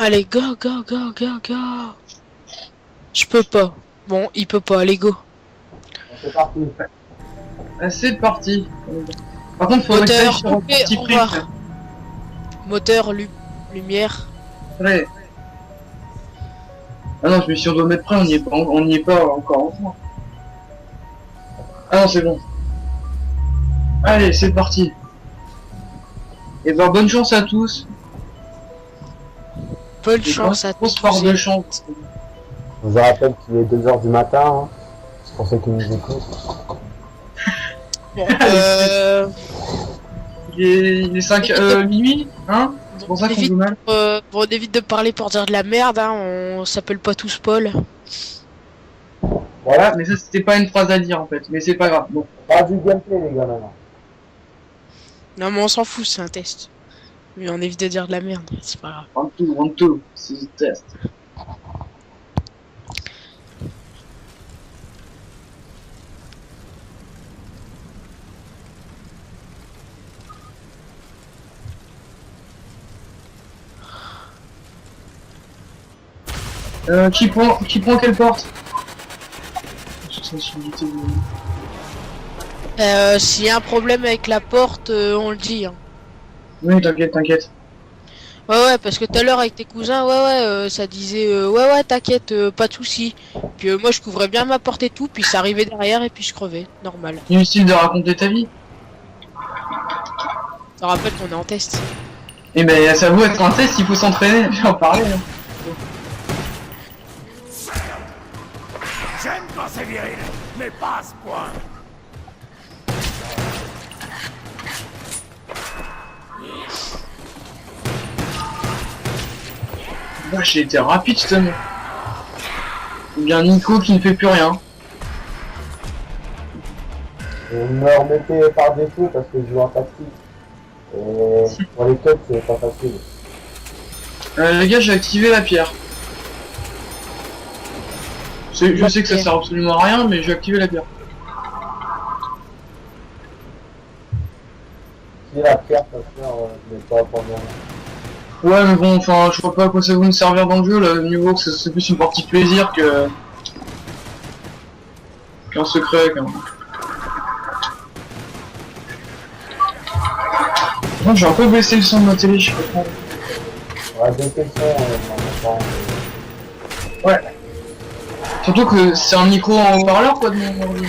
Allez, go, go, go, go, go. Je peux pas. Bon, il peut pas, allez, go. C'est parti. Ah, c'est parti. Par contre, faudrait que Moteur, t'ailles sur un coupé, petit au prix. revoir. Moteur, lumière. Ouais. Ah non, je me suis on doit mettre prêt, on n'y est pas encore. Ah non, c'est bon. Allez, c'est parti. Et ben, bonne chance à tous. Bonne chance à Grosse tous. part de chance. Je vous rappelle qu'il est 2 h du matin. Hein. C'est pour ceux qui nous écoutent. Bon, Il est 5 minuit, hein? C'est pour ça qu'on joue mal. bon, on évite de parler pour dire de la merde, hein. On s'appelle pas tous Paul. Voilà, mais ça c'était pas une phrase à dire en fait, mais c'est pas grave. Bon. Pas du gameplay, les gars, maintenant. Non, mais on s'en fout, c'est un test. Mais on évite de dire de la merde, c'est pas grave. En tout, c'est un test. Qui prend quelle porte? S'il y a un problème avec la porte, on le dit, hein. Oui, t'inquiète. Ouais, parce que tout à l'heure avec tes cousins, ça disait ouais, t'inquiète, pas de soucis. Puis moi je couvrais bien ma porte et tout, puis ça arrivait derrière et puis je crevais, normal. Inutile de raconter ta vie. Ça rappelle qu'on est en test. Et ben, ça vaut être un test, il faut s'entraîner, j'en parlais. Hein. J'aime quand c'est viril, mais pas à ce point. Moi, j'ai été rapide, cette année. Ou bien Nico qui ne fait plus rien. Vous me remettez par défaut parce que je joue en tactique. Et pour les cuts, c'est pas facile. Les gars, j'ai activé la pierre. Je sais que ça sert absolument à rien, mais j'ai activé la pierre. Si la pierre, ça sert, je l'ai pas pendant. Ouais, mais bon, enfin, je vois pas à quoi ça va nous servir dans le jeu, là, mieux vaut que c'est plus une partie de plaisir que... qu'un secret, quand même. Moi, j'ai un peu baissé le son de ma télé, je sais pas trop. On va baisser le son, en même temps. Ouais. Surtout que c'est un micro en haut-parleur, quoi, de mon ordi.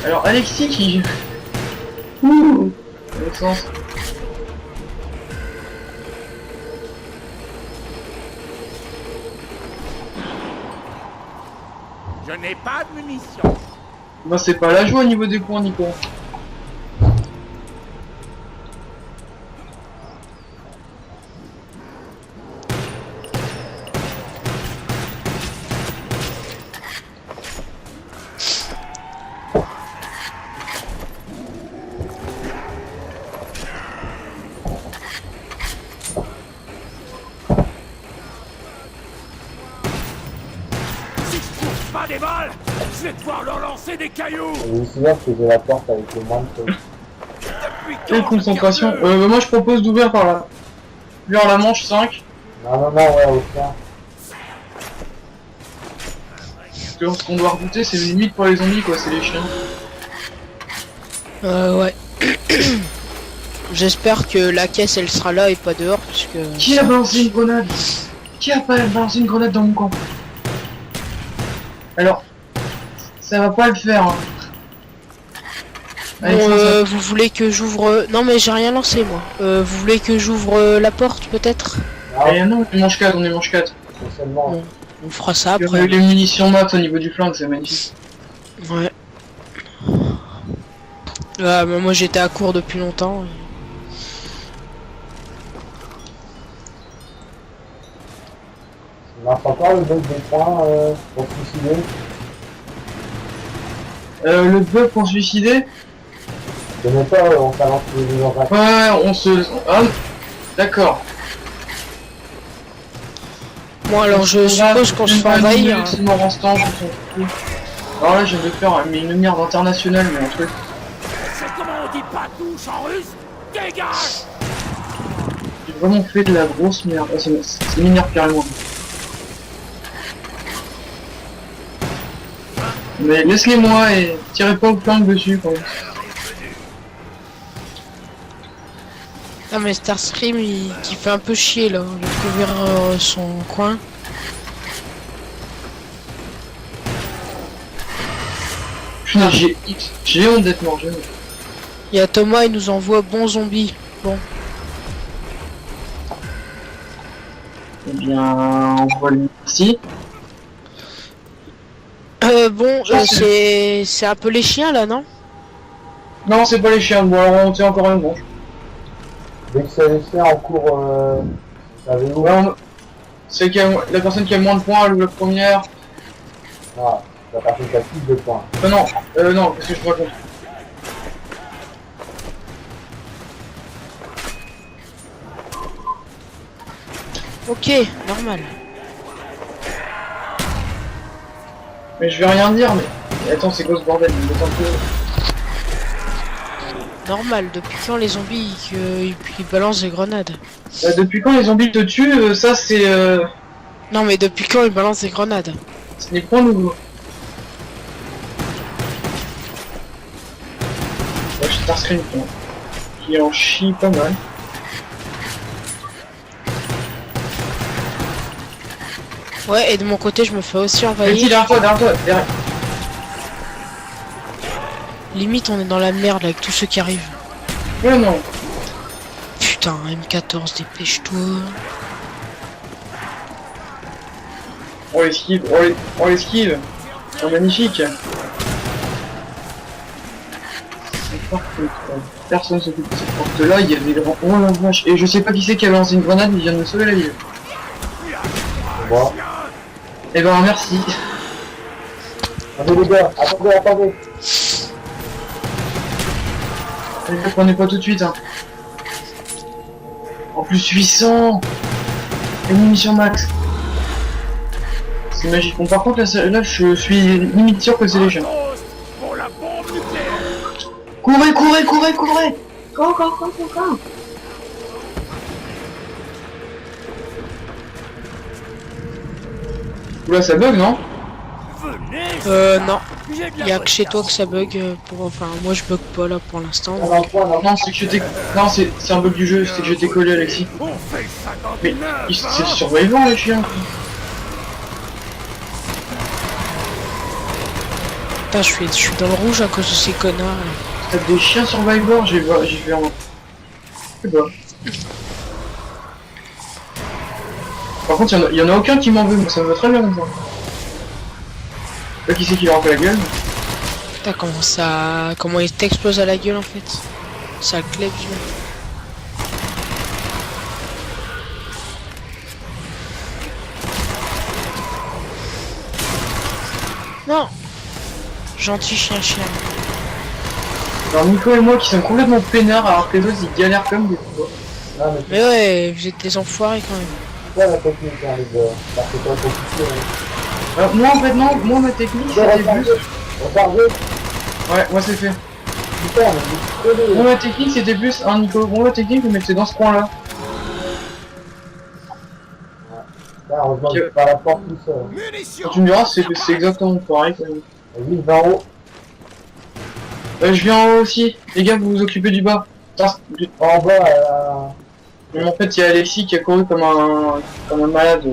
Alors, Alexis qui... Ouh, Alexandre. Je n'ai pas de munitions. Bah, c'est pas la joie au niveau des points, Nico. Si je trouve pas des balles, je vais devoir leur lancer des cailloux. Et ici, là, je faisais la porte avec le moins de choses. Depuis Quelle quand concentration. je garde Moi, je propose d'ouvrir par là. Vers la manche 5. Non, ouais, au tien. Parce que ce qu'on doit redouter, c'est limite pour les zombies, quoi, c'est les chiens. Ouais. J'espère que la caisse elle sera là et pas dehors, puisque... Qui a balancé une grenade? Qui a pas balancé une grenade dans mon camp? Alors, ça va pas le faire. Hein. Bon, Alexandre, vous voulez que j'ouvre... Non mais j'ai rien lancé moi. Vous voulez que j'ouvre la porte peut-être? ça... non, on est manche 4, on est manche 4. C'est seulement. Bon, on fera ça On a après. eu les munitions max au niveau du flingue, c'est magnifique. Ouais. Ouais, mais moi j'étais à court depuis longtemps. Il marche encore le bug des points pour se suicider. Le bug pour se suicider? Je ne sais pas, on s'avance tous les jours. Ouais, on se... Ah, d'accord. Bon alors je suppose qu'on se fait envahir. C'est mort en stand, je m'en fous. Alors là, je viens de faire une merde internationale, mais un truc. C'est comment on dit pas touche en russe? Dégage! J'ai vraiment fait de la grosse merde. Ah, c'est m'énerve carrément. Mais laisse-les-moi et tirez pas au flingue dessus quand même. Ah mais Starscream qui fait un peu chier là, je trouve vers son coin. Putain, j'ai honte d'être mort, j'ai honte. Il y a Thomas, il nous envoie bon zombie. Bon. Eh bien, on voit le ici. Bon, c'est un peu les chiens là, non? Non, c'est pas les chiens, bon alors on tient encore une branche. Dès que c'est les chiens en cours, savez où? Ouais, c'est la personne qui a moins de points, la première. Ah, la personne qui a plus de points. Non, non, parce que je te raconte. Ok, normal. Mais je vais rien dire, mais... Attends, c'est quoi ce bordel? Il me laisse un peu... Normal, depuis quand les zombies ils balancent des grenades? depuis quand les zombies te tuent, ça c'est... Non mais depuis quand ils balancent des grenades? Ce n'est pas nouveau. Moi, je suis Starscream, qui en chie pas mal. Ouais, et de mon côté je me fais aussi Vas-y, envahir. derrière toi, derrière. Limite on est dans la merde avec tous ceux qui arrivent. Ouais, non. Putain, M14, dépêche-toi. On l'esquive, on l'esquive. Oh, magnifique. Personne s'occupe de cette porte là, il y avait vraiment... Oh la vache. Et je sais pas qui c'est qui avait lancé une grenade, il vient de me sauver la vie. Moi. Eh ben merci. Attendez les gars, attendez. Ne le prenez pas tout de suite, hein. En plus 800. Une munition max. C'est magique. Bon par contre là je suis limite sûr que c'est les chiens. Pour la bombe nucléaire! Courez. Cours. Oula ça bug non? Venez! Non. J'ai de la Il y a que chez toi bonne que ça bug pour... Enfin, moi je bug pas là pour l'instant. On a un point, Non c'est que je t'ai... Non c'est un bug du jeu, c'est que je t'ai collé Alexis. On fait ça dans Mais une heure, c'est hein. survivant les chiens. Putain, je suis dans le rouge à cause de ces connards. T'as des chiens survivor, j'ai vu un... Je sais pas. Par contre il y en a aucun qui m'en veut, mais ça me va très bien comme ça. Là qui c'est qui leur fait la gueule? Putain, comment il t'explose à la gueule en fait. Ça clève du même. Non. Gentil chien. Alors Nico et moi qui sommes complètement peinards alors que les autres ils galèrent comme des fois. Non mais Mais ouais, vous êtes des enfoirés quand même. c'est ça la technique, hein, les gars. Bah, c'est pas compliqué. Hein. Alors moi en fait non, moi ma technique c'était plus... Regardez. Ouais, moi c'est fait. Putain, mais vous Moi ma technique c'était plus un Nico. Moi ma technique vous mettez dans ce coin là. Là, heureusement que c'est pas la porte tout seul. Munitions! Tu me diras c'est exactement pareil quand même. Vas-y, va en haut. Je viens en haut aussi. Les gars vous vous occupez du bas. En bas, En fait il y a Alexis qui a couru comme un malade.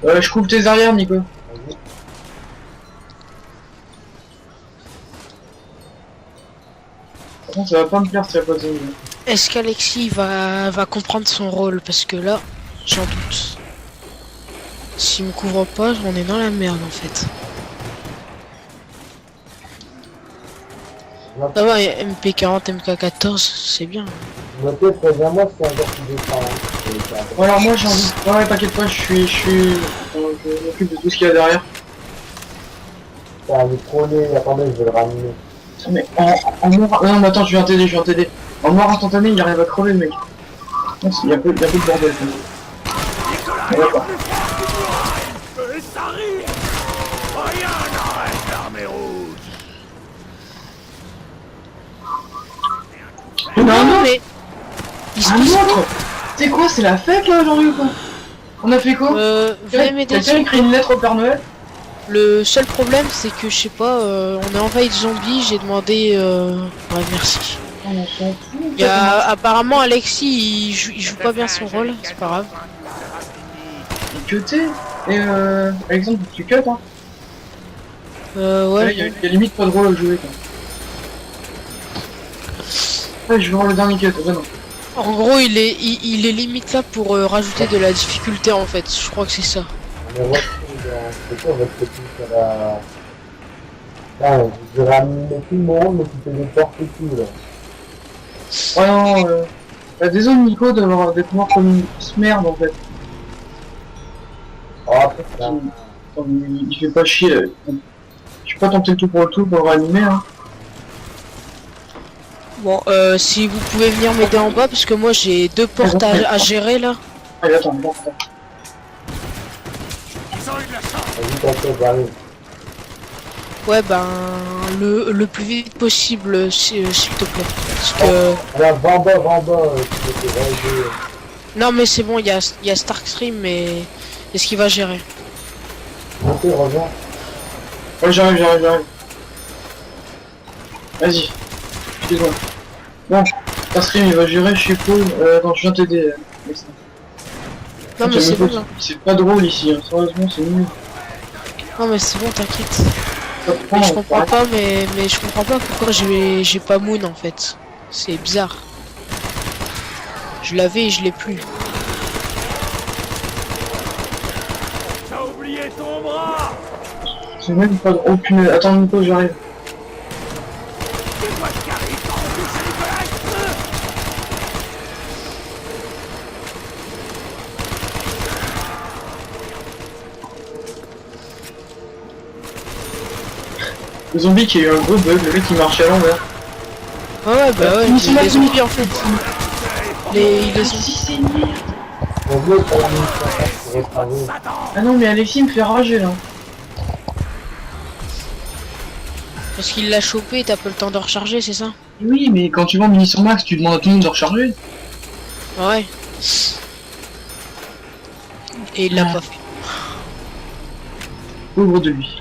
Je coupe tes arrières Nico. vas-y. Par contre ça va pas me plaire si y a pas de zombie. Est-ce qu'Alexis va comprendre son rôle? Parce que là, j'en doute. S'il me couvre pas, on est dans la merde en fait. Ça va, MP40, MK14, c'est bien. Notez, préviens-moi si un jour tu descends. Hein. Bon, alors moi j'ai envie... Ouais t'inquiète pas, je m'occupe de tout ce qu'il y a derrière. Putain, il est trop laid. Attendez, je vais le ramener. Mais en mort... Non mais attends, je viens t'aider. En mort instantané, il arrive à crever le mec. Non, il y a peu de bordel. Nicolas, Ouais, bah. et ça rit! Rien n'arrête Qu'est-ce Un qui se autre. C'est quoi, c'est la fête là aujourd'hui ou quoi? On a fait quoi? venez m'aider. Quelqu'un écrit une lettre au Père Noël? Le seul problème, c'est que je sais pas, on est envahi de zombies. J'ai demandé. Ouais, merci. Oh, on s'en fout. Il y a apparemment Alexis, il joue pas bien son rôle, c'est pas grave. Cuté. Et Alexandre, tu cut hein? Ouais. Il y a limite pas de rôle à jouer quoi. Ouais, je vais voir le dernier cut, vraiment. En gros, il est limite là pour rajouter de la difficulté en fait. Je crois que c'est ça. On est retrouvé c'est quoi votre technique à la... Ah, je vais ramener tout le monde, mais tu fais des portes et tout, là. Ouais, non, désolé Nico d'être mort comme une grosse merde en fait. Oh, après, c'est un... Il fait pas chier. Je vais pas tenter le tout pour le réanimer hein. Bon, si vous pouvez venir m'aider en bas, parce que moi j'ai deux portes à gérer là. Allez, attends, bon, attends. Ils ont eu de la chance. Vas-y, t'inquiète, j'arrive. Ouais, ben le plus vite possible, s'il te plaît. Parce que Alors, va en bas, tu peux te réaliser. non, mais c'est bon, il y a Starkstream, mais est-ce qu'il va gérer? Ok, reviens. Ouais, j'arrive. Vas-y. Excuse-moi. Bon, Starstream il va gérer, je suppose. Attends, je viens t'aider. Non, mais c'est bon, là. C'est pas drôle ici, hein. Sérieusement, c'est nul. Non, mais c'est bon, t'inquiète. Ça prend, Mais je comprends pas, mais je comprends pas pourquoi j'ai pas Moon en fait. C'est bizarre. Je l'avais et je l'ai plus. T'as oublié ton bras. C'est même pas drôle. Oh punaise, attends Nico, j'arrive. C'est toi qui arrive par en plus, c'est Nicolas. Le zombie qui a eu un gros bug, le mec qui marchait à l'envers. Ouais, bah ouais, Mission les Max, zombies en fait. Les zombies. Si, c'est nul. On veut pour la mission pour retravailler. Ah non, mais Alexis me fait rager là. Parce qu'il l'a chopé et t'as pas le temps de recharger, c'est ça? Oui, mais quand tu vends Munition Max, tu demandes à tout le monde de recharger. Ouais. Et il l'a pas fait. Pauvre de lui.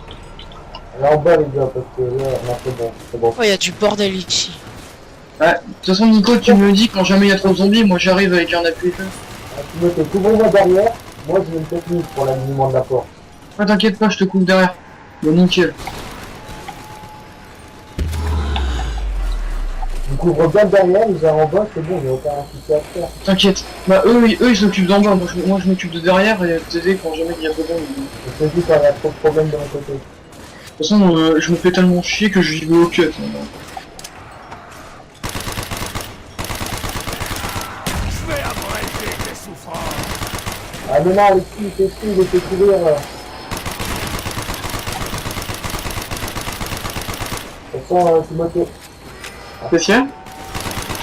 Allez en bas, les gars, parce que là, non, c'est bon. Oh, y a du bordel ici. Ouais, de toute façon, Nico, tu me le dis quand jamais il y a trop de zombies, moi j'arrive avec un appui. Tu me fais couvrir-moi derrière, moi j'ai une technique pour l'alignement de la porte. Ah, t'inquiète pas, je te couvre derrière. Bon, nickel. Je couvre bien derrière, ils arrivent en bas, c'est bon, il n'y a aucun souci à faire. T'inquiète. Bah, eux ils s'occupent d'en bas. Moi, je m'occupe de derrière et t'aider quand jamais il y a besoin. Je te dis quand il y a trop de problèmes de mon côté. De toute façon, je me fais tellement chier que j'y vais au cut. Je vais abréger tes souffrances. Ah mais non, Alexis, c'est fou, il était courir. De toute façon, Timothée. Spécial.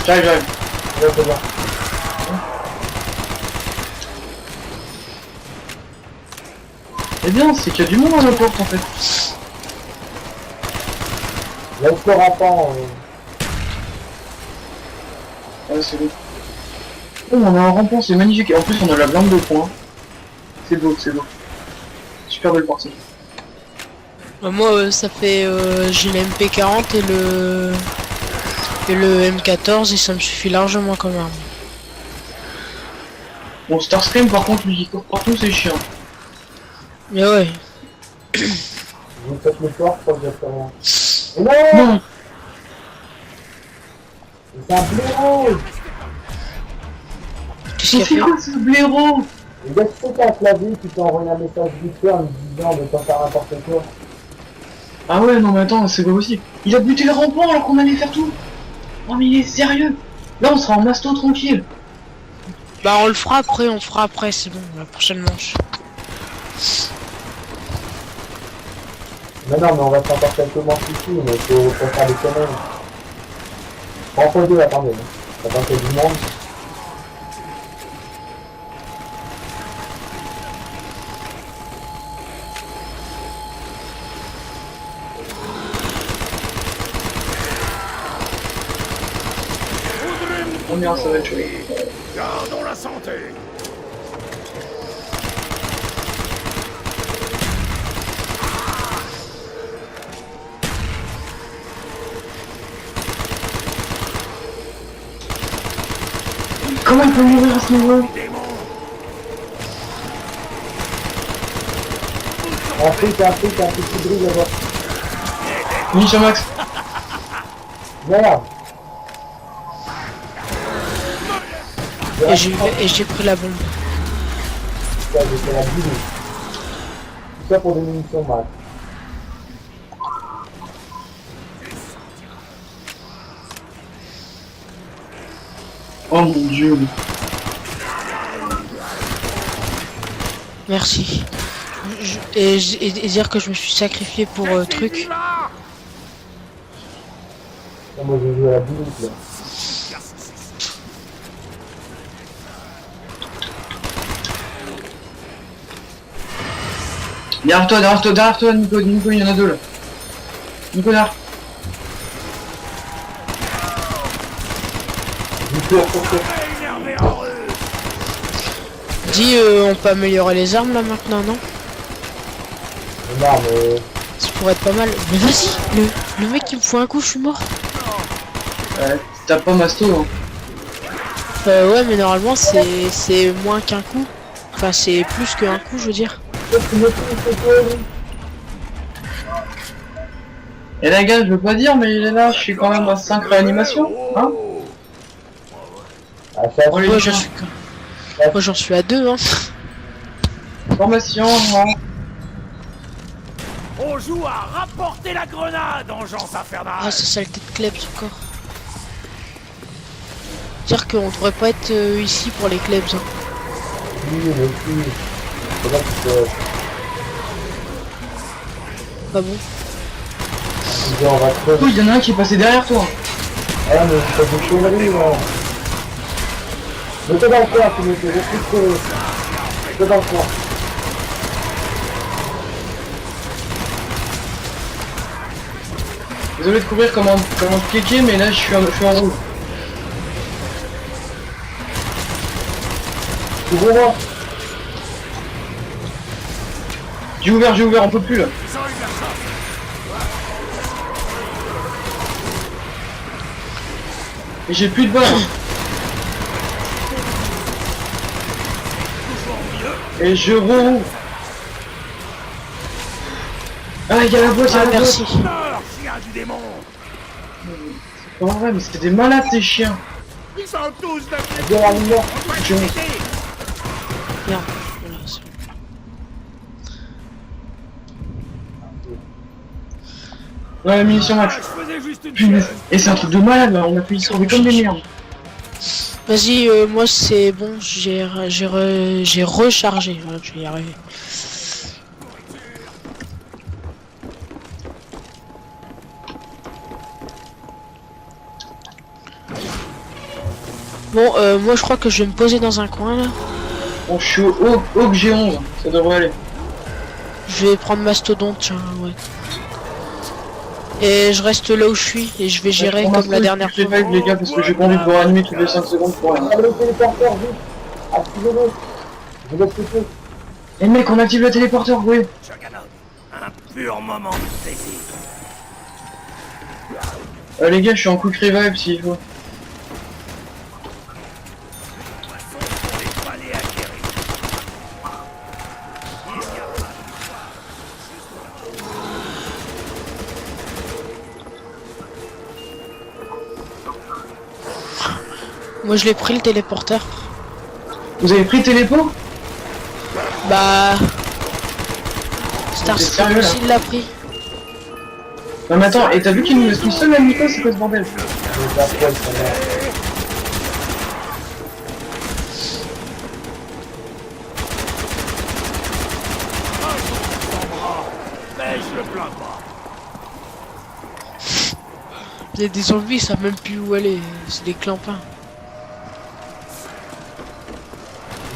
J'arrive. Ouais, c'est bon. Eh bien, c'est qu'il y a du monde à la porte en fait. Laisse le rampant. Ouais, c'est beau. Oh, on a un rampant, c'est magnifique. Et en plus, on a la blinde de points. C'est beau. Super belle partie. Bah, moi, ça fait. J'ai le MP40 et le M14 et ça me suffit largement comme arme. Bon, Starscream, par contre, lui, il court partout, c'est chiant. Mais ouais. Vous faites le corps, je crois exactement. Mais non, Non, c'est un blaireau. Qu'est-ce qu'il mais a c'est fait? quoi ce blaireau? Les gars, tu sais qu'un clavier, tu peux envoyer un message vite fait en lui disant de pas faire n'importe quoi. Ah ouais, non mais attends, c'est pas possible. Il a buté le rampant alors qu'on allait faire tout. Oh mais il est sérieux. Là, on sera en masto tranquille. Bah, on le fera après, c'est bon, la prochaine manche. Mais non, mais on va faire encore quelques manches ici, mais faut faire des conneries. Prends-toi deux, attendez. Ça va faire du monde. Oh merde, ça va être chaud. Gardons la santé. Comment il peut mourir à ce niveau? Afrique, un petit bruit là-bas. Munition max. Merde. Et j'ai pris la bombe. Putain, j'ai fait la boule. Tout ça pour des munitions max. Oh mon dieu. Merci. Et dire que je me suis sacrifié pour truc. Moi j'ai joué à la boule là. Derrière toi, Nico, il y en a deux là. Nico, derrière. Dis, on peut améliorer les armes là maintenant, non? Non mais... Ça pourrait être pas mal. Mais vas-y, le mec qui me fout un coup, je suis mort. T'as pas masto, hein. Ouais, mais normalement c'est moins qu'un coup. Enfin, c'est plus qu'un coup, je veux dire. Et la gars, je veux pas dire, mais il est là, je suis quand même à 5 réanimations, hein. Ah, ça, On les Moi, dit, j'en suis à 2, hein. formation, non. On joue à rapporter la grenade, engeance infernale. Ah, ça saleté de klebs encore. Dire qu'on devrait pas être ici pour les klebs, hein. oui, mais si. C'est là qu'il faut... Pas bon. On va crever. Oui, il y en a un qui est passé derrière toi. Ah mais c'est pas des conneries, non. Mets-toi dans le coin, tu mets-toi. Mets-toi dans le coin. Désolé de couvrir comme un kéké, mais là je suis en rouge. Ouvre-moi. J'ai ouvert, on peut plus là. Et j'ai plus de balles. Et je roule. Ah, il y a la boîte, il y a Ah, la boîte. merci. Meurs, chien du démon. C'est pas vrai, mais c'était des malades ces chiens. Ils sont tous de Viens la lumière. On doit Je- les aider. Merde. Voilà, c'est bon. Ouais, la munition max. Je faisais juste une Punaise. chose. Et c'est un truc de malade là, on a pu y sauver comme des merdes. Vas-y, moi c'est bon, j'ai rechargé. Voilà, je vais y arriver. Bon, moi je crois que je vais me poser dans un coin là. Bon, je suis au G11, ça devrait aller. Je vais prendre Mastodonte, tiens, ouais. Et je reste là où je suis et je vais gérer Pour comme l'instant, la dernière je fois. revive, les gars, parce que j'ai pas envie de vous réanimer toutes les 5 secondes pour rien. Allez, le téléporteur, vite. Activez-le. Je vous laisse péter. Et mec, on active le téléporteur, oui. Juggernaut, un pur moment de plaisir. Les gars, je suis en quick revive s'il faut. De toute façon, on les fallait acquérir. Moi je l'ai pris le téléporteur. Vous avez pris le téléport? Bah. T'es Starscream sérieux, là? aussi il l'a pris. Non mais attends, et t'as vu qu'il nous laisse tout seul là, Nico, c'est quoi ce bordel? Je vais faire quoi, ça va. Mais je le plains pas. Il y a des zombies, ils savent même plus où aller. C'est des clampins.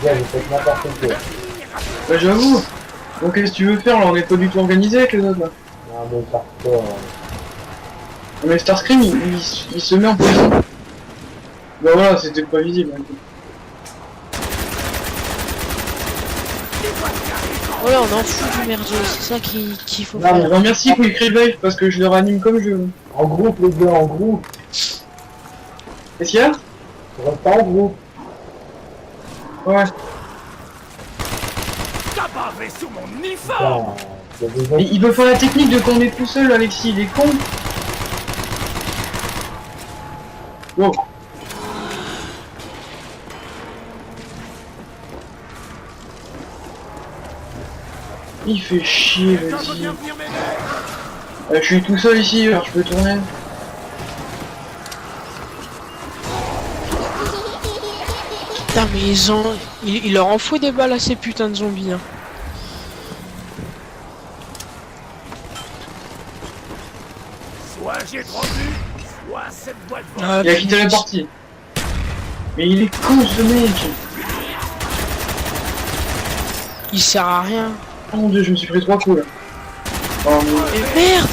Bien, j'ai fait n'importe quoi. Bah j'avoue. Donc qu'est-ce que tu veux faire là? On est pas du tout organisé avec les autres là. Non, mais par quoi, Mais Starscream il se met en position. Bah voilà, c'était pas visible. Hein. Voilà, on en fout du merdier, c'est ça qu'il faut Non, faire. Bah merci Quick Revive parce que je le ranime comme je veux. En groupe, les gars, en groupe. Qu'est-ce qu'il y a? On reste en groupe. Ouais. T'as bavé sous mon uniforme. Putain, il y a des Mais gens... il peut faire la technique de quand on est tout seul, Alexis, il est con. Wow. Il fait chier, Quelqu'un veut vas-y. bien venir m'aider? Je suis tout seul ici, alors je peux tourner. Putain, mais il leur en faut des balles à ces putains de zombies. Hein. Soit j'ai trop bu, soit cette boîte va. Ah, Il a quitté la partie. Mais il est con ce mec. Il sert à rien. Oh mon dieu, je me suis pris 3 coups là. Oh, mais... Mais merde.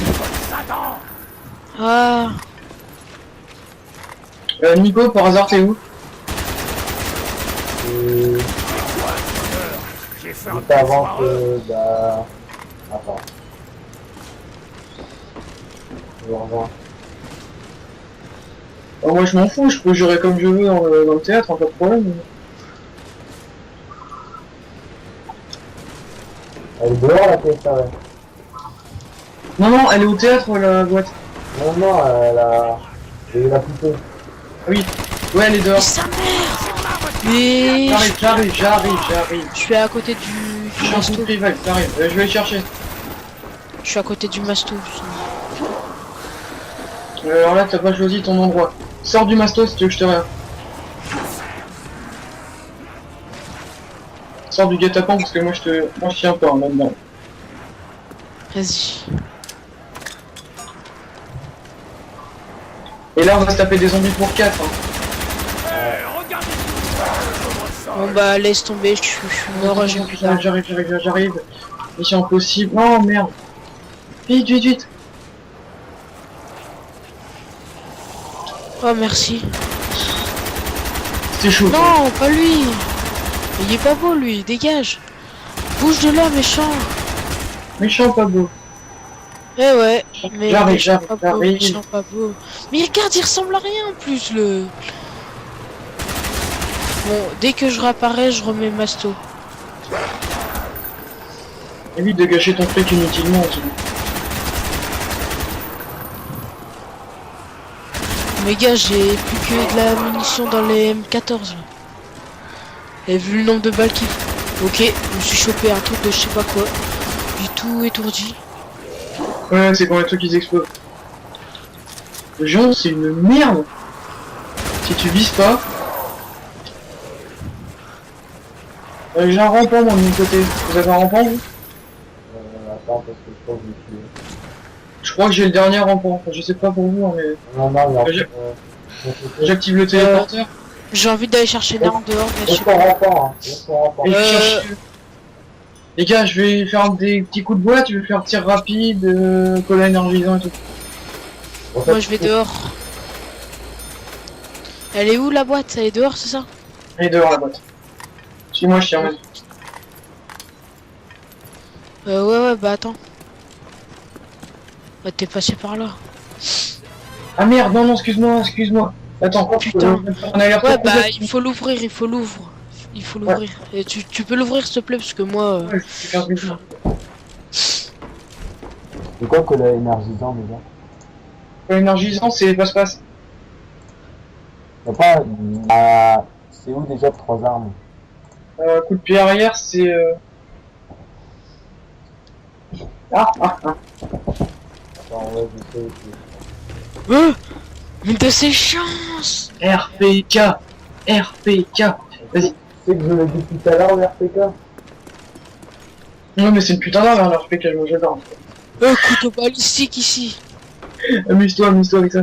Satan! Ah, Nico, par hasard, t'es où? J'ai fait un Juste avant devoir. que... Bah... Attends. Je vous rejoins. Oh, moi je m'en fous, je peux gérer comme je veux dans le théâtre, pas de problème. Elle est dehors, la pièce, là, ouais. Non, non, elle est au théâtre, la boîte. Non, non, elle a... Elle a poupée. Oui, ouais, elle est mais dehors. sa mère. Mais J'arrive. je suis à côté du Je suis en masto. sous rival, j'arrive. Je vais le chercher. Je suis à côté du masto. Alors là, t'as pas choisi ton endroit. Sors du masto si tu veux que je te regarde. Sors du guet-apens parce que moi je tiens pas hein, là-dedans. Vas-y. Et là on va se taper des zombies pour 4. Hein. Regardez Bon bah laisse tomber, je suis mort, j'ai plus d'armes. J'arrive. Mission impossible. Non merde. Vite. Oh merci. C'était chaud. ça. Non, pas lui. Il est pas beau lui, dégage. Bouge de là, méchant. Méchant pas beau. Eh ouais, mais J'arrive, méchant pas beau, j'arrive. méchant pas beau. Mais regarde, il ressemble à rien en plus le. Bon, dès que je réapparais, je remets masto. Évite de gâcher ton truc inutilement. Tu... Mais gars, j'ai plus que de la munition dans les M14 là. Et vu le nombre de balles qu'il faut. Ok, je me suis chopé un truc de je sais pas quoi. J'ai tout étourdi. Ouais, c'est quand les trucs ils explosent. Le géant c'est une merde. Si tu vises pas. J'ai un rampant moi de mon côté. Vous avez un rampant vous? Attends, parce que je crois que je l'ai tué. Je crois que j'ai le dernier rampant. Enfin, je sais pas pour vous, hein, mais Non, il y a... J'ai- mon côté. j'active le téléporteur. J'ai envie d'aller chercher une arme dehors, bien Laisse sûr. ton rapport, hein. Laisse ton rapport. Et je cherche... Les gars, je vais faire des petits coups de boîte, je vais faire tir rapide, collet énergisant et tout. En fait, Moi je vais dehors. Elle est où la boîte? Elle est dehors, c'est ça? Elle est dehors la boîte. Suis-moi, je tiens. Ouais, bah attends. Bah t'es passé par là. Ah merde, non, excuse-moi. Attends, Putain. on a l'air Ouais, bah il faut l'ouvrir. Il faut l'ouvrir. Et tu peux l'ouvrir s'il te plaît, parce que moi... Ouais, je fais 15 minutes. c'est quoi que l'énergisant déjà? Collet énergisant, c'est passe-passe. Y'a pas... c'est où déjà 3 armes? Coup de pied arrière, c'est... Attends, ouais, je sais. Mais de ses chances! RPK. Vas-y. Tu sais que je l'ai dit tout à l'heure, le RPK? Non mais c'est une putain d'arme, hein, RPK, moi j'adore. Couteau balistique ici. Amuse-toi avec ça.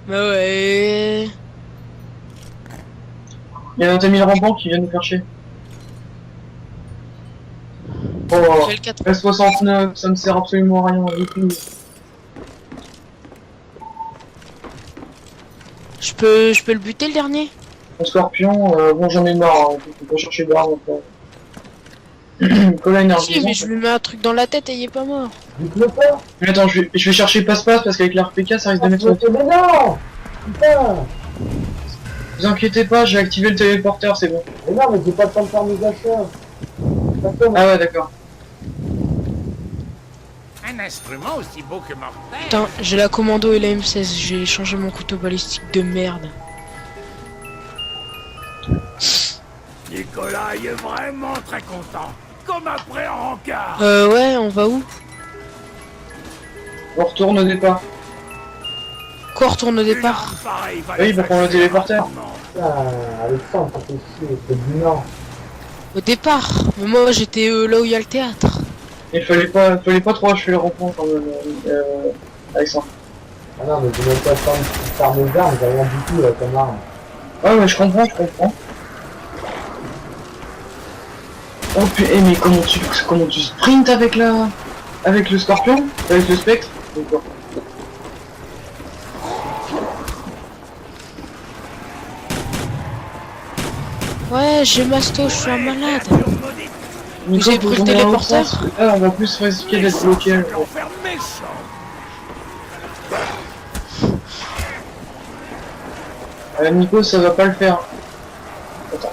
Bah ouais. Il y a un ami le rampant qui vient nous faire chier. Oh, J'ai le 4. S69, ça me sert absolument à rien du tout. Je Je peux le buter le dernier? Mon scorpion, bon j'en ai marre, hein. Je peux pas chercher d'armes encore. Cola Si, énergisant. mais je lui mets un truc dans la tête et il est pas mort. Dites-le pas. Mais attends, je vais chercher passe-passe parce qu'avec l'RPK ça risque de mettre le... Mais non. Putain. Vous inquiétez pas, j'ai activé le téléporteur, c'est bon. Mais non, mais j'ai pas le temps de faire mes achats. Attends, Ah ouais, d'accord. Un instrument aussi beau que mortel. Putain, j'ai la commando et la M16. J'ai changé mon couteau balistique de merde. Nicolas est vraiment très content. Comme après en rencard. Ouais, on va où? On retourne au départ. Quoi, on retourne au départ? Une arme pareille va Oui, les bah pour le faire téléporteur. vraiment. putain, Alexandre, ça fait chier, c'est bilan. Au départ. Mais moi, j'étais là où il y a le théâtre. Il fallait pas trop achever le rond-point quand même, Alexandre. Ah non, mais j'ai même pas le temps de faire mes armes, j'ai rien du tout là comme arme. Ouais, mais je comprends. Oh putain, mais comment tu sprints avec le scorpion? Avec le spectre? D'accord. Ouais, j'ai masto, je suis un malade. Nico, Vous avez pris le faut qu'on aille en téléporteur? France. Ah, on va plus risquer d'être bloqué. L'enfer méchant. Nico, ça va pas le faire. Attends.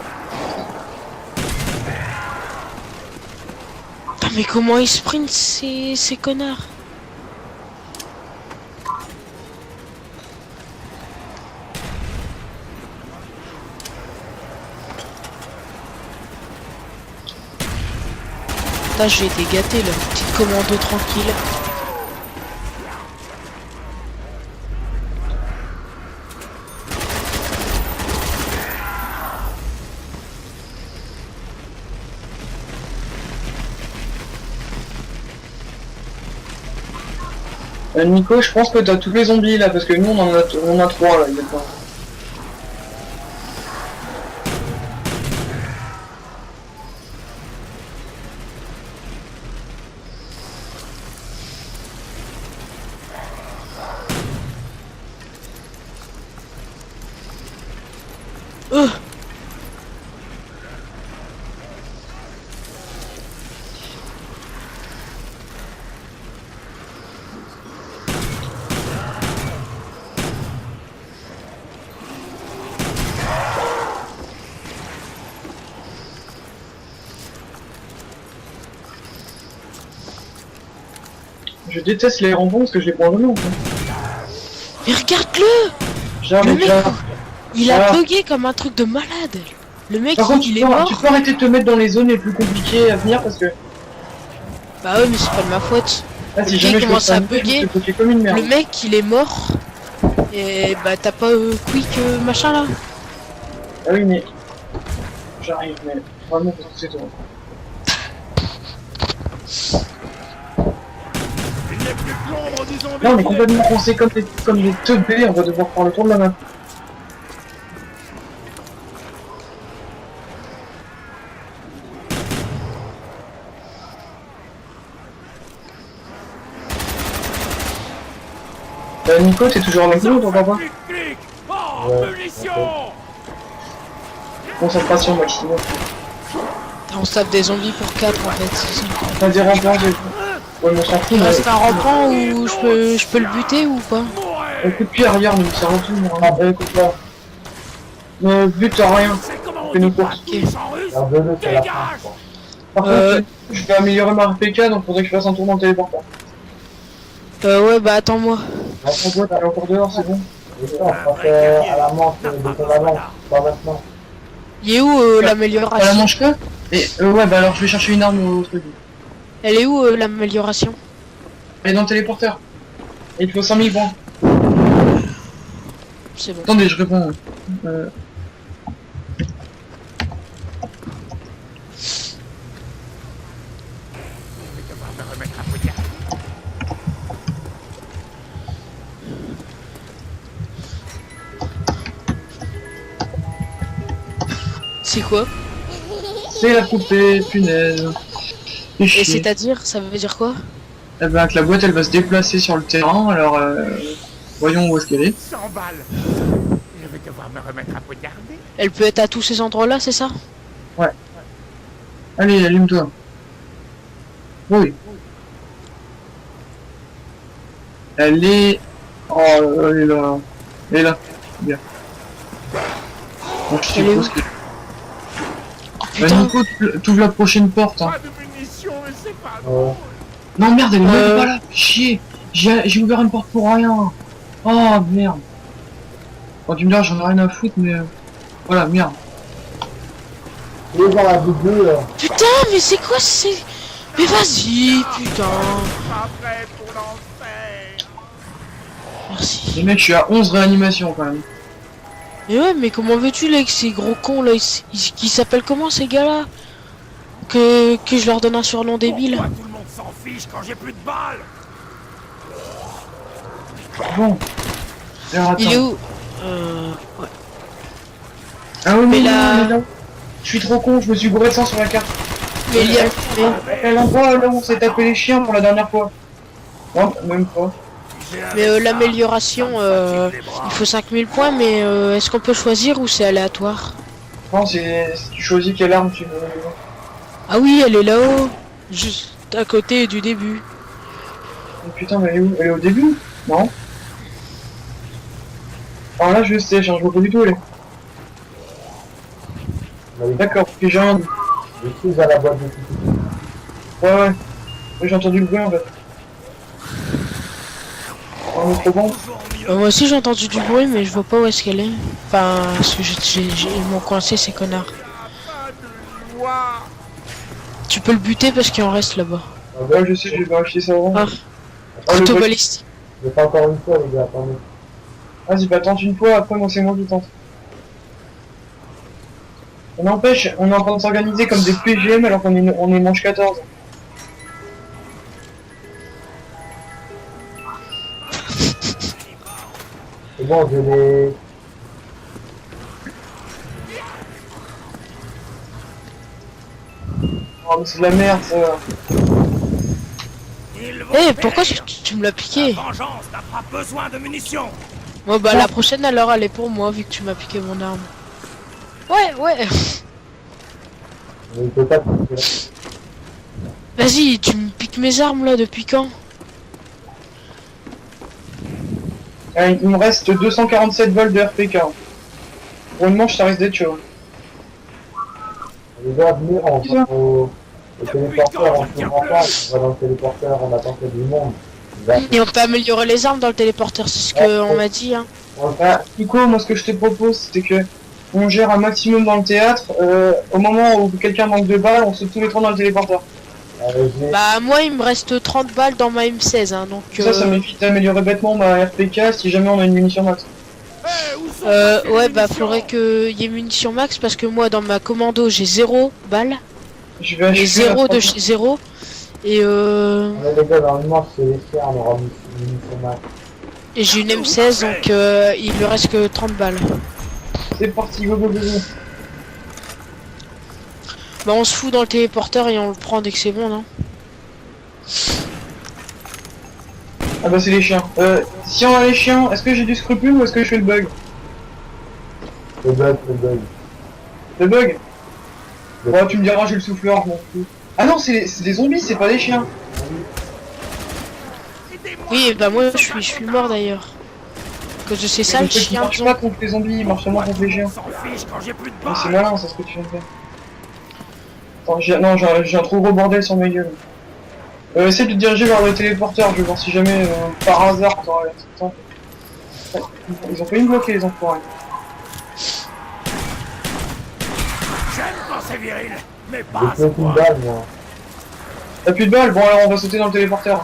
Putain, mais comment ils sprintent ces connards? Putain, j'ai été gâté là. Petite commando tranquille. Nico, je pense que t'as tous les zombies là, parce que nous on en a 3 là, exactement. Je déteste les ronds parce que je les prends jamais en fait. Mais regarde-le! Le J'arrive, mec, j'arrive. il a Ah. bugué comme un truc de malade. Le mec, Par contre, il tu est peux mort. arrêter de te mettre dans les zones les plus compliquées à venir parce que... Bah ouais, mais c'est pas de ma faute. Ah, Le si mec jamais je commence me à fais bugger. je te fais comme une merde. Le mec, il est mort. Et bah t'as pas quick machin là. Ah oui, mais... J'arrive, mais... Vraiment, parce que c'est toi. Il n'est plus que l'ombre du zombie. Là, on est complètement coincés comme des teubés, on va devoir faire le tour de la map. Nico, t'es toujours avec nous, on va voir. Clic, clic. Oh, Ouais, munitions. Concentration maximum. On se tape des zombies pour 4 en fait. c'est ça. T'as des remparts de... Ouais, mais on s'en fout, Il mais... reste un rampant où je peux le buter ou pas? Mourez. Coup de pied arrière, nous, ça retourne. Écoute là. Mais vu que t'as rien. C'est comment on Fais-nous dit pas course. qui sans russe. R2, c'est la fin, Dégage. quoi. Par contre, je vais améliorer ma RPK, donc faudrait que je fasse un tour dans le téléporteur. Ouais, bah attends-moi. La boîte, elle est encore dehors, c'est bon. Et ça, on fera faire à la manche de ton avance, pas maintenant. Il est où À la l'amélioration? manche que. Et ouais, bah alors je vais chercher une arme au truc. Elle est où l'amélioration? Elle est dans le téléporteur. Et il faut 5000 points. C'est bon. Attendez, je réponds. Je vais devoir me remettre un peu de garde. C'est quoi? C'est la poupée, punaise. Et chier. c'est-à-dire, ça veut dire quoi? Eh ben, que la boîte elle va se déplacer sur le terrain, alors voyons où est-ce qu'elle est. 100 balles. Je devoir me remettre à poignarder. Elle peut être à tous ces endroits-là, c'est ça? Allez, allume-toi. Oui. Elle est... Oh, elle est là. Elle est là. Bien. Bon, je Elle est où? suppose que... Oh Bah, putain. Nico, t'ouvres la prochaine porte. Hein. Pas de munitions, mais c'est pas Ouais. Non, merde, elle est même pas là. Chier. J'ai ouvert une porte pour rien. Oh, merde. Bon, tu me diras, j'en ai rien à foutre, mais... Voilà, merde. Il est dans la double, Putain, mais c'est quoi c'est... Mais vas-y, putain. pas prêt pour l'enfer. Merci. Les mecs, je suis à 11 réanimations, quand même. Mais ouais, mais comment veux-tu là avec ces gros cons là, qui s'appellent comment ces gars-là? Que je leur donne un surnom débile. Pourquoi tout le monde s'en fiche quand j'ai plus de balles? Bon. Alors, attends. Il est où? Ouais. Ah oui, Mais mais là- là... Je suis trop con, je me suis gouré de sang sur la carte. Mais il y a... L'endroit là où on s'est tapé les chiens pour la dernière fois. Non, même pas. Mais l'amélioration, il faut 5000 points, mais est-ce qu'on peut choisir ou c'est aléatoire? Non, c'est... Si tu choisis quelle arme tu veux. Ah oui, elle est là-haut. Juste à côté du début. Oh, putain, mais elle est où? Elle est au début? Non. Alors là, je sais, je vois pas du tout, elle est. D'accord, ok, j'ai rien dit. je suis à la boîte de tout. Ouais. Oui, j'ai entendu le bruit en fait. On est trop bon. Moi aussi j'ai entendu du bruit, mais je vois pas où est-ce qu'elle est. Enfin, parce que ils m'ont coincé ces connards. Tu peux le buter parce qu'il en reste là-bas. Ouais, je sais, j'ai vérifié ça avant. Ah, Ah, le couteau bruit. balistique. Je vais pas encore une fois, les gars, attendez. Vas-y, bah tente une fois, après moi c'est moi qui tente. On n'empêche, on est en train de s'organiser comme des PGM alors on est manche 14. C'est bon, je l'ai... Oh mais c'est de la merde ça. Eh, pourquoi tu me l'as piqué? La vengeance n'a pas besoin de munitions. Bon bah la prochaine alors elle est pour moi vu que tu m'as piqué mon arme. Ouais. Mais il peut pas toucher. Vas-y, tu me piques mes armes là depuis quand? Il me reste 247 balles de RPK. Pour une manche ça risque d'être chaud. Les gars, venez, on va au téléporteur, on se rend pas, on va dans le téléporteur, on attend qu'il y ait du monde. Et on peut améliorer les armes dans le téléporteur, c'est ce qu'on m'a dit hein. Ah, Nico, moi ce que je te propose c'était que on gère un maximum dans le théâtre. Au moment où quelqu'un manque de balles, on saute tous les trois dans le téléporteur. Bah moi il me reste 30 balles dans ma M16 hein, donc Ça m'évite d'améliorer bêtement ma RPK si jamais on a une munition max. ouais bah faudrait que y ait munitions max parce que moi dans ma commando j'ai 0 balles. Je vais J'ai acheter 0 de chez 0 et On est les gars dans le manche, c'est les chiens, on aura une munition max. et j'ai une M16 donc il me reste que 30 balles. C'est parti, go go go go. Bah on se fout dans le téléporteur et on le prend dès que c'est bon non? Ah bah c'est les chiens. Si on a les chiens, est-ce que j'ai du scrupule ou est-ce que je fais le bug? Le bug, le bug. Le bug? Ouais, tu me diras, j'ai le souffleur, je m'en fous. Ah non, c'est des zombies, c'est pas des chiens. Oui bah moi je suis mort d'ailleurs. Parce que c'est ça le Le truc qui chien. marche pas contre les zombies, il marche seulement contre les chiens. S'en fiche quand j'ai plus de Mais c'est balles. malin ça ce que tu viens de faire. Attends, j'ai un trop gros bordel sur ma gueule. Essaye de te diriger vers le téléporteur, je vais voir si jamais par hasard t'auras le temps. Ouais, ils ont failli me bloquer les enfoirés. J'aime quand c'est viril, mais J'ai pas à ce plus aucune point. balle, moi. T'as plus de balles? Bon alors on va sauter dans le téléporteur.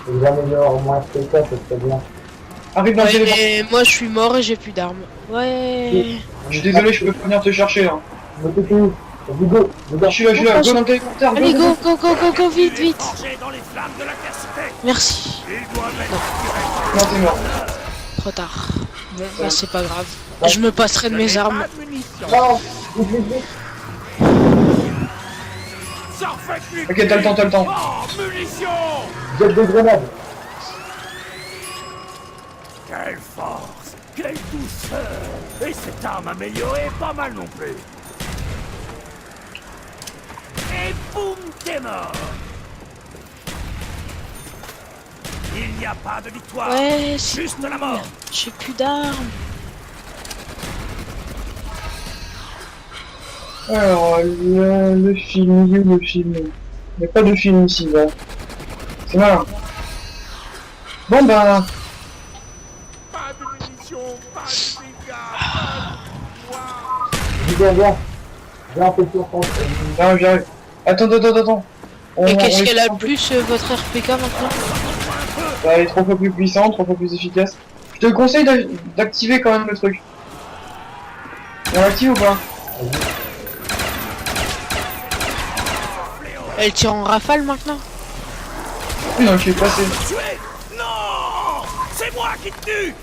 Et j'améliore mon FPK, c'est très bien. Arrive dans le Ouais, téléporteur. mais moi je suis mort et j'ai plus d'armes. Ouais. Je suis désolé, je peux pas venir te chercher là. Je me fais plus. Vas-y, go, Je suis là, go dans le téléporteur, Allez go vite vite. Rangé dans les flammes de la cacité. Merci. Il doit mettre Non, t'es mort. Trop tard. Bon bah c'est pas grave. Je me passerai de mes armes. pas de munitions. Non, vite, vite, vite. Ça refait plus. Ok, t'as le temps. Oh, munitions. Jette des grenades. Quelle force. Quelle douceur! Et cette arme améliorée, pas mal non plus. Et boum, t'es mort! Il n'y a pas de victoire, Ouais, c'est juste cool. la mort. J'ai plus d'armes. Alors, le film, il est où le film? Il n'y a pas de film ici, là. C'est malin. Bon bah, Pas de munitions, pas de dégâts, Viens, viens. Viens, on fait sur ton... j'arrive. Attends. Et qu'est-ce qu'elle a est le plus, votre RPK maintenant? Elle est 3 fois plus puissante, 3 fois plus efficace. Je te conseille d'activer quand même le truc. On l'active ou pas? Elle tire en rafale maintenant? Oui, non, je suis passé. tuer! Non! C'est moi qui te tue!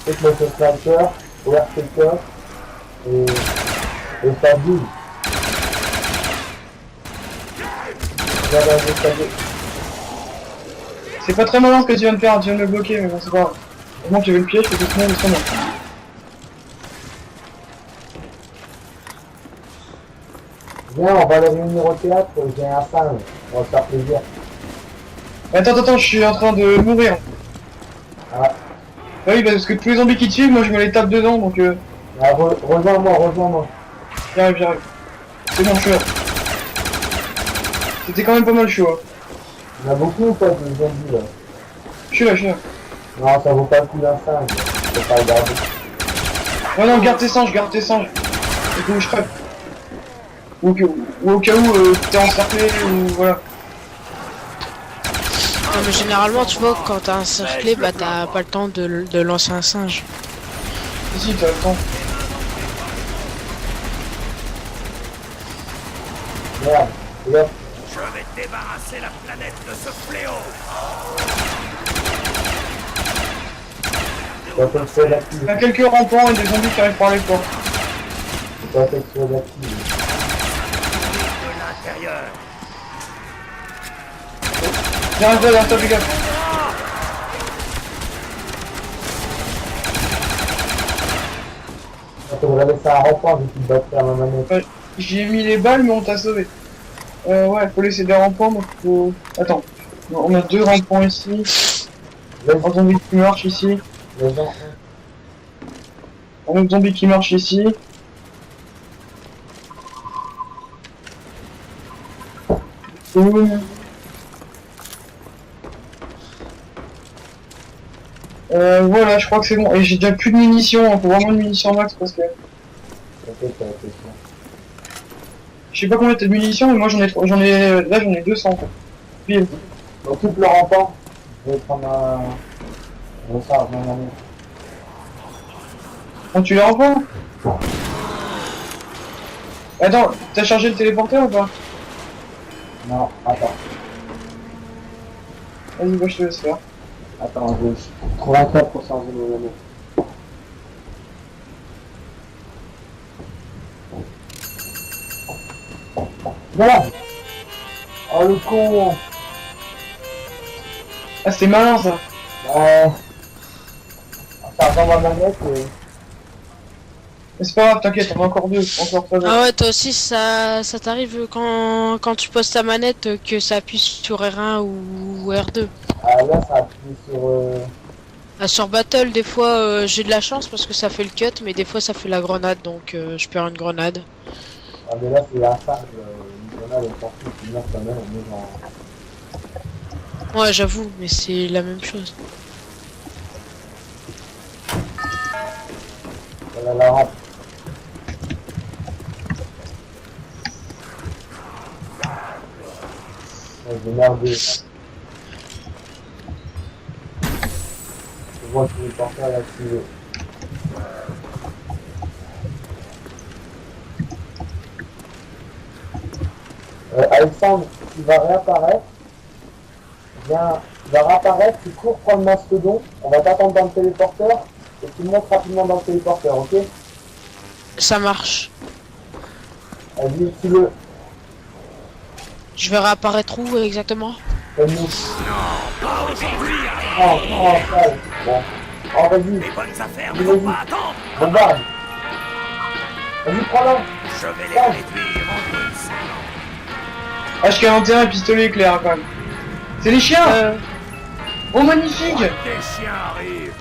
Faites le sniper, overtaker, et ça bouge. Regarde un escalier. C'est pas très malin ce que tu viens de faire, tu viens de me bloquer, mais bon, c'est pas grave. Heureusement que j'avais le piège, je peux tout le monde justement. Viens, on va aller réunir au théâtre, j'ai un singe, on va se faire plaisir. Attends, je suis en train de mourir. Ah, Bah oui, parce que tous les zombies qui te suivent, moi je me les tape dedans, donc ah, rejoins-moi. j'arrive. C'est bon, je suis là. C'était quand même pas mal chaud. Hein. Il y en a beaucoup ou pas de zombies là? Je suis là. Non, ça vaut pas le coup d'un singe, je peux pas le garder. Ouais, non, garde tes singes. Et que je crève. Ou au cas où t'es encerclé, ou voilà. Non, mais généralement, tu vois, quand t'as un cerclé, bah t'as pas le temps de lancer un singe. Si, t'as le temps. Merde, regarde. Je vais débarrasser la planète de ce fléau! Tu vas t'extraire d'active. Il y a quelques rampants et des zombies qui arrivent par les portes. Tu vas t'extraire d'active. De l'intérieur! J'arrive pas derrière toi, fais gaffe. On devrait laisser un rempart vu qu'il te battait à ma manette. Ouais, j'ai mis les balles, mais on t'a sauvé. Ouais, faut laisser des rampants, donc faut... Attends. On a 2 rampants ici. Un zombie qui marche ici. Les gens, Un autre zombie qui marche ici. Voilà, je crois que c'est bon. Et j'ai déjà plus de munitions, hein. Faut vraiment une munition max parce que... peut-être ça va être ça. Je sais pas combien t'as de munitions, mais moi là j'en ai 200 quoi. Pile. Occupe le rempart. Je vais prendre un recharge ma manette. Quand tu les reprends. Attends, t'as chargé le téléporteur ou pas? Non, attends. Vas-y, bah je te laisse faire. Attends, je trouve un câble pour charger ma manette. Voilà. Oh le con. Ah, c'est malin ça. En chargeant ma manette, Mais c'est pas grave, t'inquiète, on a encore 2. Encore 3 Ah ouais, toi aussi, ça t'arrive quand tu poses ta manette que ça appuie sur R1 ou R2. ah, là ça appuie sur... Ah, sur Battle, des fois, j'ai de la chance parce que ça fait le cut, mais des fois, ça fait la grenade, donc je perds une grenade. Ah mais là c'est la charge, une grenade est sortie, c'est bien quand même, on est dans... Ouais, j'avoue, mais c'est la même chose. Voilà la rampe. J'ai merdé. Je vois que les porteurs l'activer. Alexandre, tu vas réapparaître. Viens, tu vas réapparaître, tu cours prendre le mastodon, on va t'attendre dans le téléporteur, et tu montes rapidement dans le téléporteur, ok? Ça marche. Vas-y, tu le... Je vais réapparaître où exactement? Comme nous. Pas aujourd'hui. Sale. Bon. Oh, vas-y. Les bonnes affaires ne Vas-y. vont pas attendre. Bombarde. Vas-y, prends-la. Je vais les Sale. réduire en bruit salant. H41 et pistolet éclair quand même. C'est les chiens. Oh magnifique. Des chiens arrivent.